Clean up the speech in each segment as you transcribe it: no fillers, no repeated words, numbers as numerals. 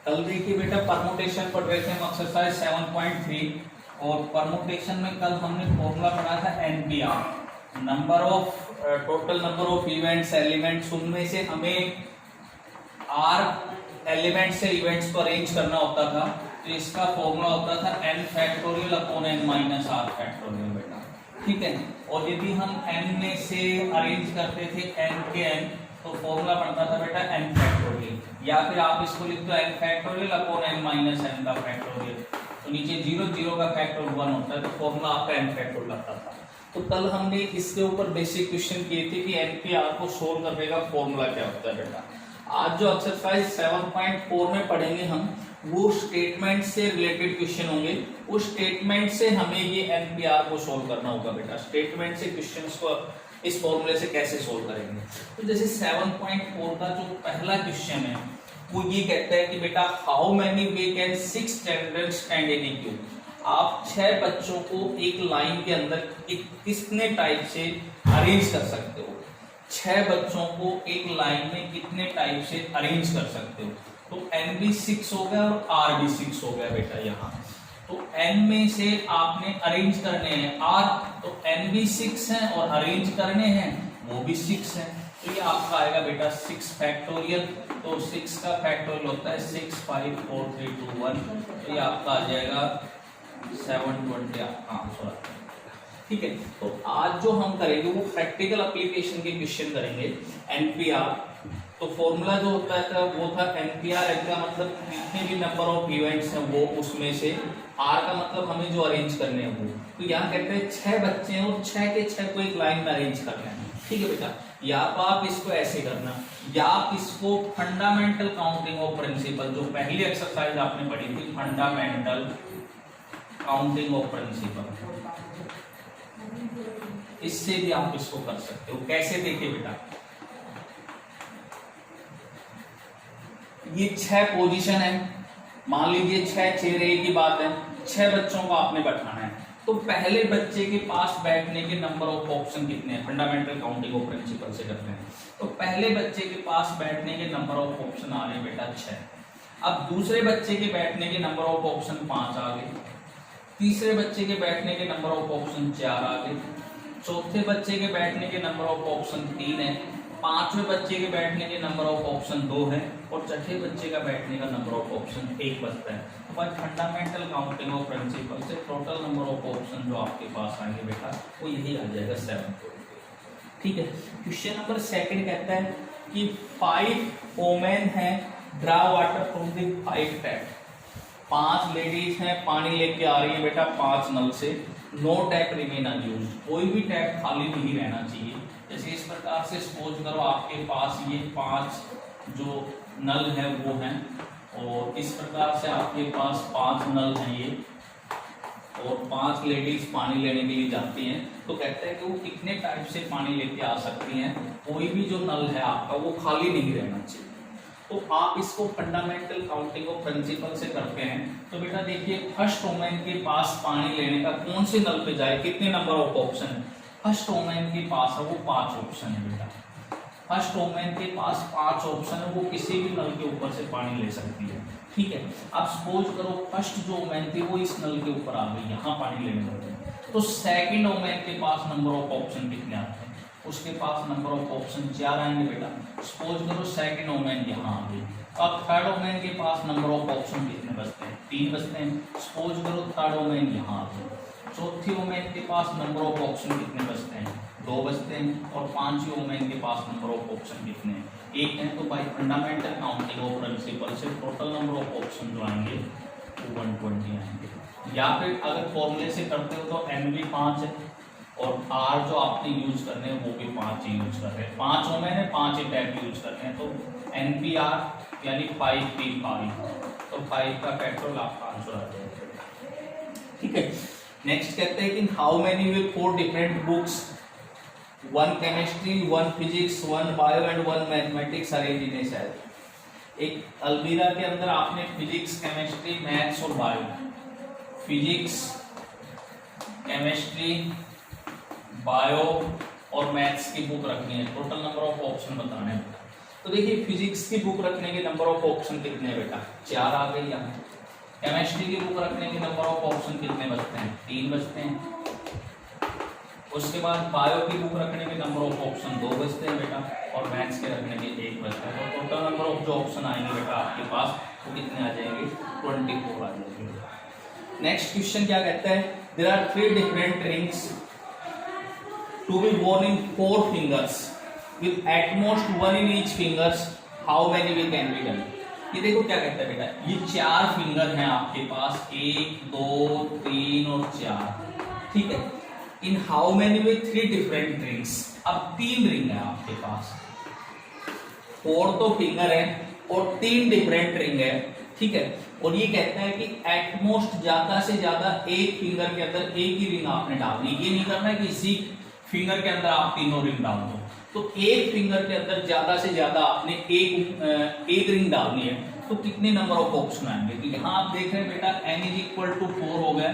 कल देखिए बेटा परमुटेशन पढ़ रहे थे हम एक्सरसाइज 7.3 और परमुटेशन में कल हमने फॉर्मूला पढ़ा था NPR, number of total number of events elements, उनमें से हमें आर एलिमेंट से इवेंट्स को अरेंज करना होता था। तो इसका फॉर्मूला होता था n factorial upon n minus R factorial बेटा, ठीक है। और यदि हम n में से अरेंज करते थे n के n तो फॉर्मूला बनता था बेटा n फैक्टोरियल, या फिर आप इसको लिख दो n factorial upon n minus n का फैक्टोरियल। तो नीचे 0 0 का फैक्टर 1 होता है, तो फॉर्मूला आपका n फैक्टोरियल आता था। तो कल हमने इसके ऊपर बेसिक क्वेश्चन किए थे कि एनपीआर को सोल्व करने का फॉर्मूला क्या होता है बेटा। आज जो एक्सरसाइज 7.4 में पढ़ेंगे हम, वो स्टेटमेंट से रिलेटेड क्वेश्चन होंगे। उस स्टेटमेंट से हमें ये एनपीआर को सोल्व करना होगा बेटा। स्टेटमेंट से क्वेश्चंस को इस फॉर्मूले से कैसे सोल्व करेंगे। तो जैसे 7.4 का जो पहला क्वेश्चन है वो ये कहता है कि बेटा how many way can 6 children stand in A Q. आप 6 बच्चों को एक लाइन के अंदर कितने टाइप से अरेंज कर सकते हो। 6 बच्चों को एक लाइन में कितने टाइप से अरेंज कर सकते हो। तो n भी 6 हो गया और r भी 6 हो गया बेटा यहाँ। तो n में से आपने अरेंज करने हैं r, तो n भी 6 है और अरेंज करने हैं वो भी 6 है। तो ये आपका आएगा बेटा 6 फैक्टोरियल। तो 6 का फैक्टोरियल होता है 6 5 4 3 2 1। तो ये आपका आ जाएगा 720 आंसर, ठीक है। तो आज जो हम करेंगे वो प्रैक्टिकल एप्लीकेशन के क्वेश्चन करेंगे एनपीआर। तो फॉर्मूला जो होता है वो था एनपीआर का मतलब जितने भी नंबर ऑफ इवेंट्स हैं वो, उसमें से आर का मतलब हमें जो अरेंज करने हैं वो। तो यहाँ कहते हैं 6 बच्चे हैं और 6 के 6 को एक लाइन में अरेंज करना है, ठीक है बेटा। या तो आप इसको ऐसे करना, या आप इसको फंडामेंटल काउंटिंग ऑफ प्रिंसिपल, जो पहली एक्सरसाइज आपने पढ़ी थी फंडामेंटल काउंटिंग ऑफ प्रिंसिपल, इससे भी आप इसको कर सकते हो। कैसे देखिए बेटा, ये 6 पोजीशन है, मान लीजिए 6 चेहरे की बात है, 6 बच्चों को आपने बैठाना है। तो पहले बच्चे के पास बैठने के नंबर ऑफ ऑप्शन कितने हैं, फंडामेंटल काउंटिंग ऑफ प्रिंसिपल से करते हैं। तो पहले बच्चे के पास बैठने के नंबर ऑफ ऑप्शन आ रहे हैं बेटा 6। अब दूसरे बच्चे के बैठने के नंबर ऑफ ऑप्शन 5 आ गए, तीसरे बच्चे के बैठने के नंबर ऑफ ऑप्शन 4 आ गए, चौथे बच्चे के बैठने के नंबर ऑफ ऑप्शन 3 है, पांचवें बच्चे के बैठने के नंबर ऑफ ऑप्शन 2 है, और छठे बच्चे का बैठने का नंबर ऑफ ऑप्शन 1 बचता है। तो by fundamental counting of principle से टोटल नंबर ऑफ ऑप्शन जो आपके पास आएंगे बेटा वो यही आ जाएगा 7, ठीक है। क्वेश्चन नंबर 2 कहता है कि 5 वोमेन है, draw water from the 5 tap. 5 ladies हैं, पानी लेके आ रही है बेटा 5 नल से। नो टैप रिमेन अनयूज्ड, कोई भी टैप खाली नहीं रहना चाहिए। जैसे इस प्रकार से सपोज करो आपके पास ये 5 जो नल है वो हैं, और इस प्रकार से आपके पास 5 नल हैं ये, और 5 लेडीज पानी लेने के लिए जाती हैं। तो कहते हैं कि वो कितने टाइप से पानी लेके आ सकती हैं, कोई भी जो नल है आपका वो खाली नहीं रहना चाहिए। तो आप इसको फंडामेंटल काउंटिंग ऑफ प्रिंसिपल से करते हैं। तो बेटा देखिए फर्स्ट वोमेन के पास पानी लेने का कौन से नल पे जाए, कितने नंबर ऑफ ऑप्शन है। फर्स्ट वोमेन के पास है वो 5 ऑप्शन है बेटा। फर्स्ट वोमेन के पास 5 ऑप्शन है, वो किसी भी नल के ऊपर से पानी ले सकती है, ठीक है। अब सपोज करो फर्स्ट जो वोमेन थी वो इस नल के ऊपर आ गई, यहाँ पानी लेने लगे। तो सेकंड वोमेन के पास नंबर ऑफ ऑप्शन कितने आते हैं, उसके पास नंबर ऑफ ऑप्शन 4 आएंगे बेटा। सपोज करो सेकंड वोमेन यहाँ आ गई। अब थर्ड वोमेन के पास नंबर ऑफ ऑप्शन कितने बचते हैं, 3 बचते हैं। सपोज करो थर्ड वोमेन यहाँ आ गई। चौथी वोमेन के पास नंबर ऑफ ऑप्शन कितने बचते हैं, 2 बचते हैं। और 5वीं वोमेन के पास नंबर ऑफ ऑप्शन कितने हैं, 1 है। तो by fundamental counting of principle से टोटल नंबर ऑफ ऑप्शन जो आएंगे वो 120 आएंगे। या फिर अगर फॉर्मूले से करते हो तो n भी 5 है, और r जो आपने यूज करने हैं वो भी 5 ही यूज कर रहे हैं। 5 वोमेन है, 5 ही टैप यूज कर रहे हैं। तो NPR यानी 5P5, तो 5 का फैक्टोरियल आपका आंसर आ जाएगा, ठीक है। नेक्स्ट कहते हैं कि how many way 4 different books, 1 chemistry, 1 physics, 1 bio and 1 mathematics arrange in A shelf. एक अलमीरा के अंदर आपने फिजिक्स, केमिस्ट्री, मैथ्स और बायो, फिजिक्स, केमिस्ट्री, बायो और मैथ्स की बुक रखनी है। टोटल नंबर ऑफ ऑप्शन बताने हैं। तो देखिए फिजिक्स की बुक रखने के नंबर ऑफ ऑप्शन कितने हैं बेटा, 4 आ गई यहाँ। केमिस्ट्री की बुक रखने के नंबर ऑफ ऑप्शन कितने बचते हैं, 3 बचते हैं। उसके बाद बायो की बुक रखने के नंबर ऑफ ऑप्शन 2 बचते हैं बेटा, और मैथ्स के रखने के 1 बचता है। तो टोटल नंबर ऑफ जो ऑप्शन आएंगे बेटा आपके पास वो कितने आ जाएंगे, 24 आ जाएंगे। नेक्स्ट क्वेश्चन क्या कहता है, there are 3 different rings to be worn in 4 fingers with at most 1 in each fingers, how many we can be done। ये देखो क्या कहता है बेटा, ये 4 फिंगर हैं आपके पास, 1 2 3 और 4, ठीक है। In how many way 3 different rings, अब 3 रिंग है आपके पास, 4 तो फिंगर है और 3 डिफरेंट रिंग है, ठीक है। और ये कहता है कि एटमोस्ट ज्यादा से ज्यादा एक फिंगर के अंदर एक ही रिंग आपने डालनी, ये नहीं करना है कि इसी फिंगर के अंदर आप तीनों रिंग डाल दो। तो एक फिंगर के अंदर ज्यादा से ज्यादा आपने एक रिंग डालनी है, तो कितने नंबर ऑफ ऑप्शन आएंगे। तो यहाँ आप देख रहे हैं बेटा n इज इक्वल टू 4 हो गया,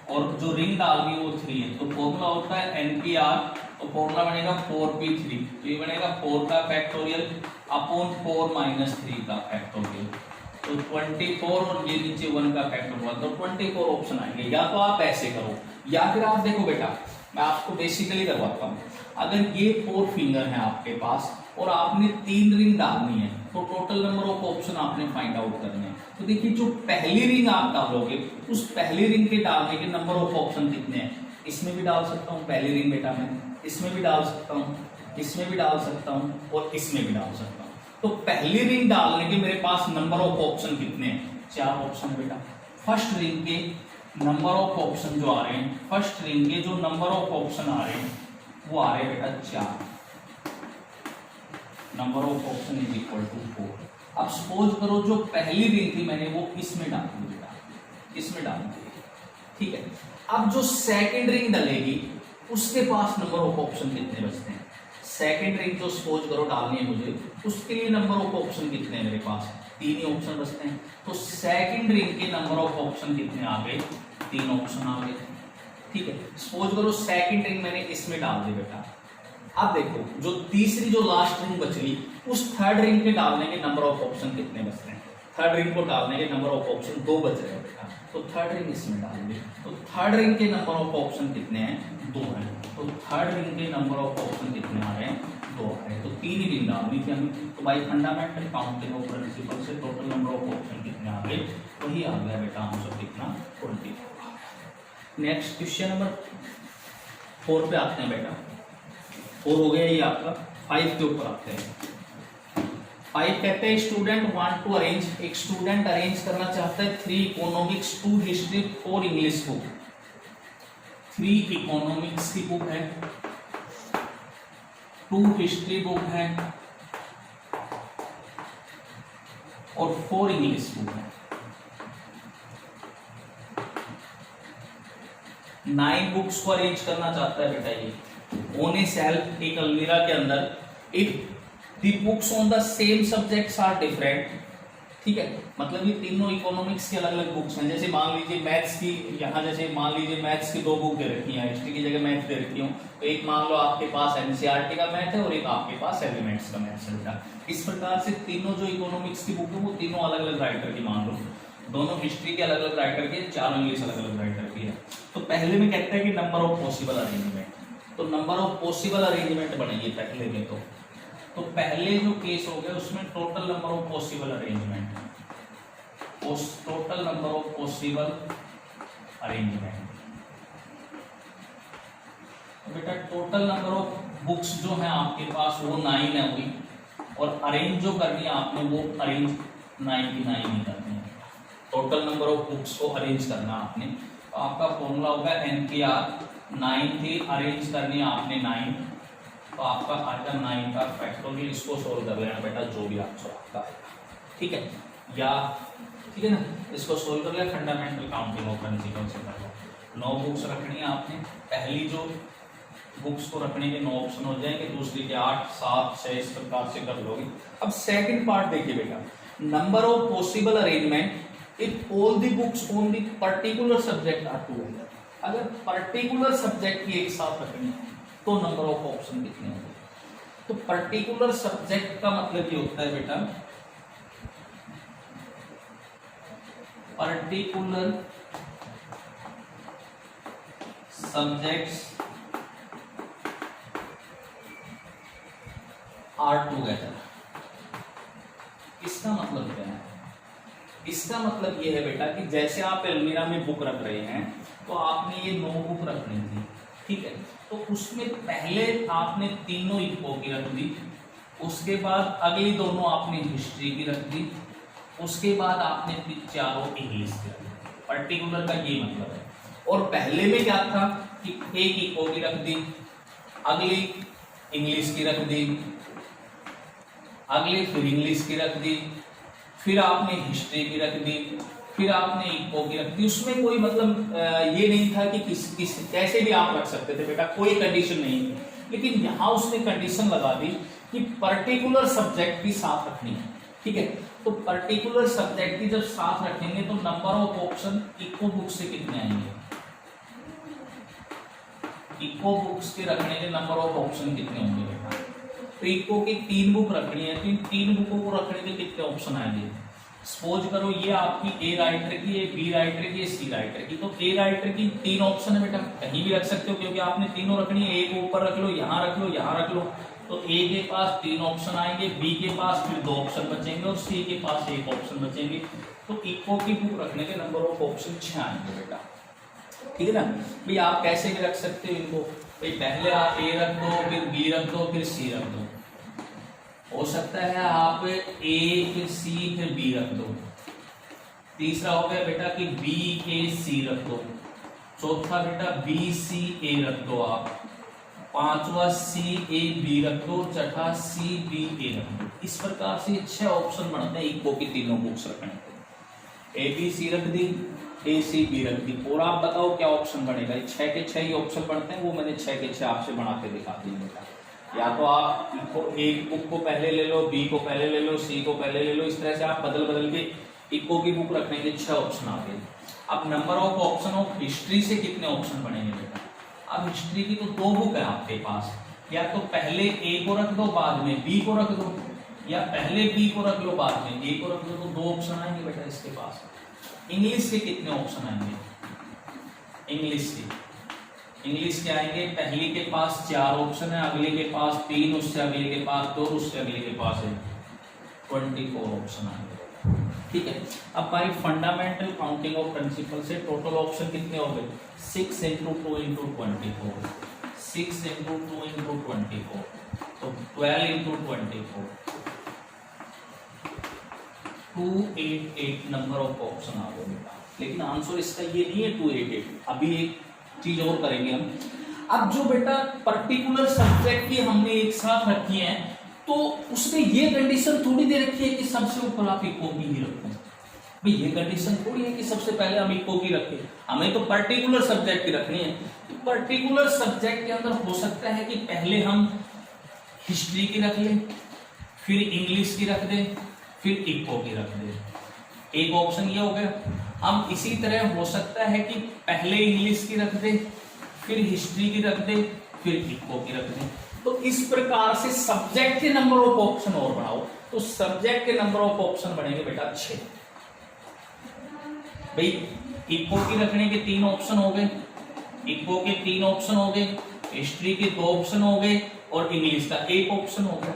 और जो रिंग डालनी है वो 3 है। तो फॉर्मूला होता है NPR, तो फॉर्मूला बनेगा 4p3, तो ये बनेगा 4 का फैक्टोरियल अपॉन 4 माइनस 3 का फैक्टोरियल, तो 24, और ये नीचे 1 का फैक्टोरियल, तो 24 ऑप्शन आएंगे। या तो आप ऐसे करो, या फिर आप देखो बेटा मैं आपको बेसिकली करवाता हूँ, अगर ये 4 फिंगर है आपके पास और आपने 3 रिंग डालनी है, तो टोटल नंबर ऑफ ऑप्शन आपने फाइंड आउट करने हैं। तो देखिए जो पहली रिंग आप डालोगे, उस पहली रिंग के डालने के नंबर ऑफ ऑप्शन कितने हैं, इसमें भी डाल सकता हूँ पहली रिंग बेटा, मैं इसमें भी डाल सकता हूँ, इसमें भी डाल सकता हूँ, और इसमें भी डाल सकता हूँ। तो पहली रिंग डालने के मेरे पास नंबर ऑफ ऑप्शन कितने हैं, 4 ऑप्शन बेटा। फर्स्ट रिंग के नंबर ऑफ ऑप्शन जो आ रहे हैं, फर्स्ट रिंग के जो नंबर ऑफ ऑप्शन आ रहे हैं वो आ रहे हैं बेटा 4, number of option is equal to 4। अब सपोज करो जो पहली रिंग थी मैंने वो इसमें डाल दी बेटा, इसमें डाल दी, ठीक है। अब जो सेकंड रिंग डलेगी उसके पास नंबर ऑफ ऑप्शन कितने बचते हैं, सेकंड रिंग जो सपोज करो डालनी है मुझे, उसके लिए नंबर ऑफ ऑप्शन कितने हैं मेरे पास, 3 ही ऑप्शन बचते हैं। तो सेकंड रिंग के नंबर ऑफ ऑप्शन कितने आ गए, 3 ऑप्शन आ गए, ठीक है। सपोज करो सेकंड रिंग मैंने इसमें डाल दी बेटा। अब देखो जो तीसरी जो लास्ट रिंग बची, उस थर्ड रिंग के डालने के नंबर ऑफ ऑप्शन कितने बचते हैं, थर्ड रिंग को डालने के नंबर ऑफ ऑप्शन 2 बच रहे हैं बेटा, तो थर्ड रिंग इसमें डाल दी। तो थर्ड रिंग के नंबर ऑफ ऑप्शन कितने हैं, 2 हैं। तो थर्ड रिंग के नंबर ऑफ ऑप्शन कितने आ रहे हैं, 2 आ रहे हैं। तो 3 ही रिंग डालनी थी हमें। तो by fundamental counting of principle से टोटल नंबर ऑफ ऑप्शन कितने आ गए, वही आ गया बेटा आंसर कितना, 24। नेक्स्ट क्वेश्चन नंबर 4 पे आते हैं बेटा। 4 हो गया ये आपका। 5 के ऊपर आते हैं। 5 कहते हैं स्टूडेंट वांट टू अरेंज, एक स्टूडेंट अरेंज करना चाहता है 3 economics 2 history 4 English book. 3 economics की बुक है, 2 हिस्ट्री बुक है और 4 इंग्लिश बुक है। 9 बुक्स को अरेंज करना चाहता है बेटा ये ऑन ए सेल्फ, एक अलमीरा के अंदर। If the books on the same subjects are different, ठीक है, मतलब ये तीनों इकोनॉमिक्स की अलग अलग बुक्स हैं। जैसे मान लीजिए मैथ्स की, यहाँ जैसे मान लीजिए मैथ्स की 2 बुक दे रखी हैं, हिस्ट्री की जगह मैथ्स दे रखी हूँ, तो एक मान लो आपके पास एनसीईआरटी का मैथ है और एक आपके पास एलिमेंट्स का मैथ है बेटा। इस प्रकार से तीनों जो इकोनॉमिक्स की बुक है वो तीनों अलग अलग राइटर की मान लो, दोनों हिस्ट्री के अलग अलग राइटर की, 4 इंग्लिश अलग अलग राइटर की है। तो पहले में कहता है कि नंबर ऑफ पॉसिबल अरेंजमेंट, तो नंबर ऑफ पॉसिबल अरेंजमेंट बनेगी पहले में। तो पहले जो केस हो गया उसमें total number of possible arrangement, total number of possible arrangement. तो बेटा टोटल नंबर ऑफ बुक्स जो है आपके पास वो 9 है हुई, और अरेंज जो करनी है आपने वो अरेंज 9 की 9 ही करनी है। टोटल नंबर ऑफ बुक्स को अरेंज करना आपने, तो आपका फॉर्मूला होगा NPR। 9 थी, अरेंज करनी है आपने 9, तो आपका आएगा 9 का फैक्टोरियल। इसको सोल्व कर लेना बेटा, जो भी आंसर आपका आएगा, ठीक है, या ठीक है ना, इसको सोल्व कर लिया। फंडामेंटल काउंटिंग ऑफ प्रिंसिपल से कर लो। 9 बुक्स रखनी है आपने, पहली जो बुक्स को रखने के 9 ऑप्शन हो जाएंगे, दूसरी के 8 7 6 इस प्रकार से कर लोगे। अब सेकंड पार्ट देखिए बेटा, number of possible arrangement if all the books on the particular subject are together. अगर पर्टिकुलर सब्जेक्ट की एक साथ रखनी है तो नंबर ऑफ ऑप्शन कितने होंगे। तो पर्टिकुलर सब्जेक्ट का मतलब ये होता है बेटा, पर्टिकुलर सब्जेक्ट्स आर टुगेदर। इसका मतलब क्या है? इसका मतलब ये है बेटा कि जैसे आप अलमीरा में बुक रख रहे हैं तो आपने ये 9 बुक रखनी थी, ठीक है, तो उसमें पहले आपने तीनों इको की रख दी, उसके बाद अगली दोनों आपने हिस्ट्री की रख दी, उसके बाद आपने फिर चारों इंग्लिश की रख दी। पर्टिकुलर का ये मतलब है। और पहले में क्या था कि एक इको की रख दी, अगली इंग्लिश की रख दी, अगली फिर इंग्लिश की रख दी, फिर आपने हिस्ट्री की रख दी, फिर आपने इको की रख दी। उसमें कोई मतलब ये नहीं था कि किस कैसे भी आप रख सकते थे बेटा, कोई कंडीशन नहीं थी। लेकिन यहाँ उसने कंडीशन लगा दी कि पर्टिकुलर सब्जेक्ट की साथ रखनी है, ठीक है। तो पर्टिकुलर सब्जेक्ट की जब साथ रखेंगे तो नंबर ऑफ ऑप्शन इको बुक से कितने आएंगे? इको बुक्स के रखने के नंबर ऑफ ऑप्शन कितने होंगे बेटा? तो इको की 3 बुक रखनी है, तो इन 3 बुकों को रखने के कितने ऑप्शन आएंगे? सपोज करो ये आपकी ए राइटर की, ये बी राइटर की, ये सी राइटर की। तो ए राइटर की 3 ऑप्शन है बेटा, कहीं भी रख सकते हो क्योंकि आपने तीनों रखनी है। ए को ऊपर रख लो, यहाँ रख लो, यहाँ रख लो। तो ए के पास 3 ऑप्शन आएंगे, बी के पास फिर 2 ऑप्शन बचेंगे और सी के पास 1 ऑप्शन बचेंगे। तो इको की बुक रखने के नंबर ऑफ ऑप्शन 6 आएंगे बेटा, ठीक है ना। भाई आप कैसे भी रख सकते हो इनको, भाई पहले आप ए रख दो, फिर बी रख दो, फिर सी रख दो। हो सकता है आप ए फिर सी फिर बी रख दो। तीसरा हो गया बेटा कि बी ए सी रख दो। चौथा बेटा बी सी ए रख दो आप। पांचवा सी ए बी रख दो। छठा सी बी ए रख दो। इस प्रकार से 6 ऑप्शन बनते हैं इको की तीनों बुक्स रखने के। ए बी सी रख दी, ए सी बी रख दी, और आप बताओ क्या ऑप्शन बनेगा? 6 के 6 ही ऑप्शन बनते हैं, वो मैंने 6 के 6 आपसे बना के दिखा दी बेटा। या तो आप एक बुक को पहले ले लो, बी को पहले ले लो, सी को पहले ले लो, इस तरह से आप बदल बदल के इको की बुक रखने के 6 ऑप्शन आ गए। अब number of option of history से कितने ऑप्शन बनेंगे बेटा? अब हिस्ट्री की तो 2 बुक है आपके पास, या तो पहले ए को रख दो, बाद में बी को रख दो, या पहले बी को रख लो, बाद में ए को रख दो। तो 2 ऑप्शन आएंगे बेटा इसके पास। इंग्लिश के कितने ऑप्शन आएंगे? इंग्लिश के आएंगे, पहली के पास 4 ऑप्शन है, अगले के पास 3, उससे अगले के पास 2, उससे अगले के पास है 24 ऑप्शन आएंगे, ठीक है। अब हमारी फंडामेंटल काउंटिंग ऑफ प्रिंसिपल से टोटल ऑप्शन कितने हो गए? 6 × 2 × 24, 6 × 2 × 24, तो 12 × 24, 288 नंबर ऑफ ऑप्शन आ गए बेटा। लेकिन आंसर इसका ये नहीं है 288। अभी एक चीज और करेंगे हम। अब जो बेटा पर्टिकुलर सब्जेक्ट की हमने एक साथ रखी है, तो उसमें ये कंडीशन थोड़ी दे रखी है कि सबसे ऊपर आप इको की ही रखो। भाई ये कंडीशन थोड़ी है कि सबसे पहले हम इको की रखें, हमें तो पर्टिकुलर सब्जेक्ट की रखनी है। तो पर्टिकुलर सब्जेक्ट के अंदर हो सकता है कि पहले हम हिस्ट्री की रख लें, फिर इंग्लिश की रख दें, फिर इको की रख दें। एक ऑप्शन ये हो गया। हम इसी तरह हो सकता है कि पहले इंग्लिश की रख दें, फिर हिस्ट्री की रख दें, फिर इको की रख दें। तो इस प्रकार से सब्जेक्ट के नंबर ऑफ ऑप्शन और बढ़ाओ, तो सब्जेक्ट के नंबर ऑफ ऑप्शन बढ़ेंगे बेटा 6। भाई इको की रखने के 3 ऑप्शन हो गए, इको के 3 ऑप्शन हो गए, हिस्ट्री के 2 ऑप्शन हो गए, और इंग्लिश का 1 ऑप्शन हो गया।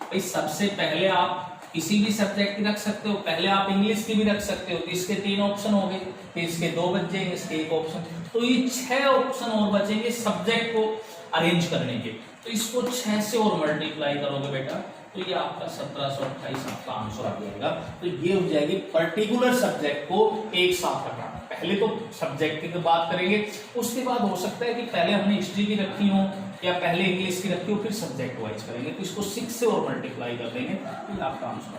भाई सबसे पहले आप किसी भी सब्जेक्ट की रख सकते हो, पहले आप इंग्लिश की भी रख सकते हो, तो इसके 3 ऑप्शन हो गए, फिर इसके 2 बच जाएंगे, इसके 1 ऑप्शन। तो ये 6 ऑप्शन और बचेंगे सब्जेक्ट को अरेंज करने के। तो इसको 6 से और मल्टीप्लाई करोगे बेटा, तो ये आपका 1728 आपका आंसर आ जाएगा। तो ये हो जाएगी पर्टिकुलर सब्जेक्ट को एक साथ रखना। पहले तो सब्जेक्ट की बात करेंगे, उसके बाद हो सकता है कि पहले हमने हिस्ट्री की रखी हो या पहले इंग्लिश की रखी हो, फिर सब्जेक्ट वाइज करेंगे। तो इसको 6 से और मल्टीप्लाई कर देंगे, तो आपका आंसर